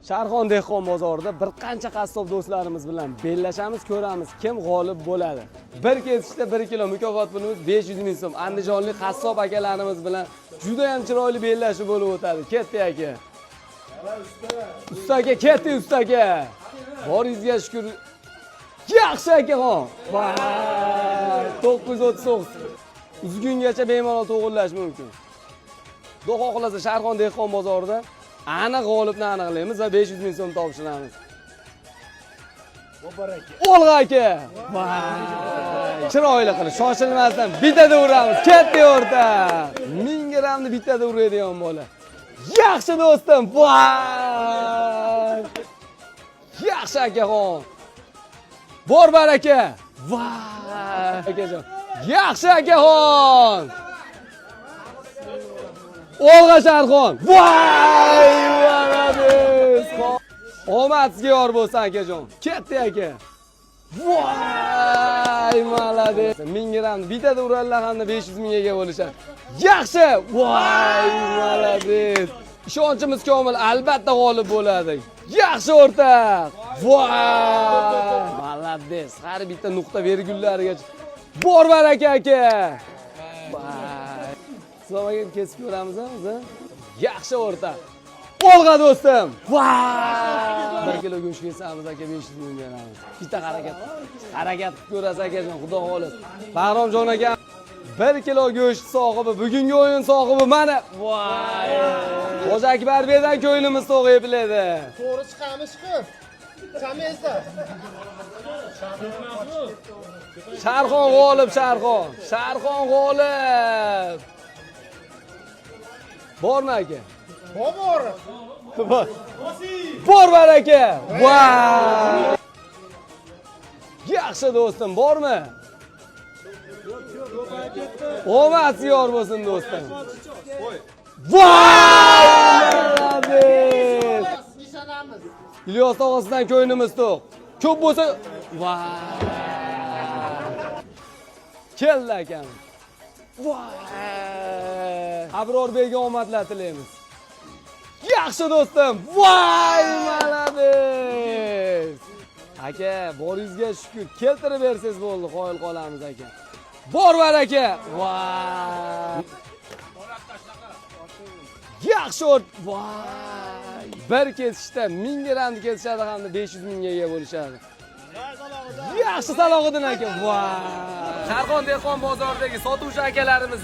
Sharxon dehqon bozorida bir qancha qassob do'stlarimiz bilan bellashamiz, ko'ramiz kim g'olib bo'ladi. Bir kesishda 1 kilo mukofot pulimiz 500 ming so'm. Andijonlik qassob akalarimiz bilan juda ham chiroyli bellashuv bo'lib o'tadi. Ketdi aka. Usta aka, ketdi usta aka. Boringizga shukr. Yaxshi akaxon. 939. Uzgungacha bemalol to'g'rilash mumkin. Xudo xohlasa Sharxon dehqon bozorida aniq g'olibni aniqlaymiz va 500 ming so'm topshiramiz. Olg'a aka. Chiroyli qilib, shoshilmasdan bittada uramiz. Ketdi o'rta. 1000 grammni bittada uradigan bola. Yaxshi do'stim. Yaxshi akaxon. Bor baraka. Akajon. Yaxshi akaxon. Olg'a Sharxon. Malades. Omadsizga yor bo'lsin akajon. Ketdi aka. Malades. 1000 gramm bitada urarlar hamda 500 mingga bo'lishadi. Yaxshi. Malades. Ishonchimiz komil, albatta g'olib bo'ladi. Yaxshi o'rtaq. Malades. Har bitta nuqta virgullarigacha. Bor baraka aka. Assalomu alaykum, kesib ko'ramizmi biz? Yaxshi o'rta. Olg'a do'stim. 1 kilo go'sht kesamiz aka, 500 ming beramiz. Bitta harakat qilib ko'rasiz akajon, xudo xolos. Bag'romjon aka 1 kilo go'sht sohibi, bugungi o'yin sohibi mana. Xo'ja Akbarbekdan ko'ylimiz to'g'ib biladi. To'g'ri chiqamiz-ku. Chamezda. Sharxon g'olib, Sharxon. Sharxon g'olib. Bormi aka? Bor. Bor baraka. Yaxshi do'stim, bormi? Omad yor bo'lsin do'stim. Ilyos tog'asidan ko'ynimiz to'q. Ko'p bo'lsa, keldi akam. Abrorbekga omadlar tilaymiz. Yaxshi do'stim. Malades. Aka, boringizga shukr. Keltirib bersangiz bo'ldi, qoyil qolamiz aka. Bor baraka. Yaxshi o'rt. Bir kesishda 1000 grammni kesishadi hamda 500 mingga ega bo'lishadi. Yaxshi Salohiddin aka. Sharxon dehqon bozoridagi sotuvchi akalarimiz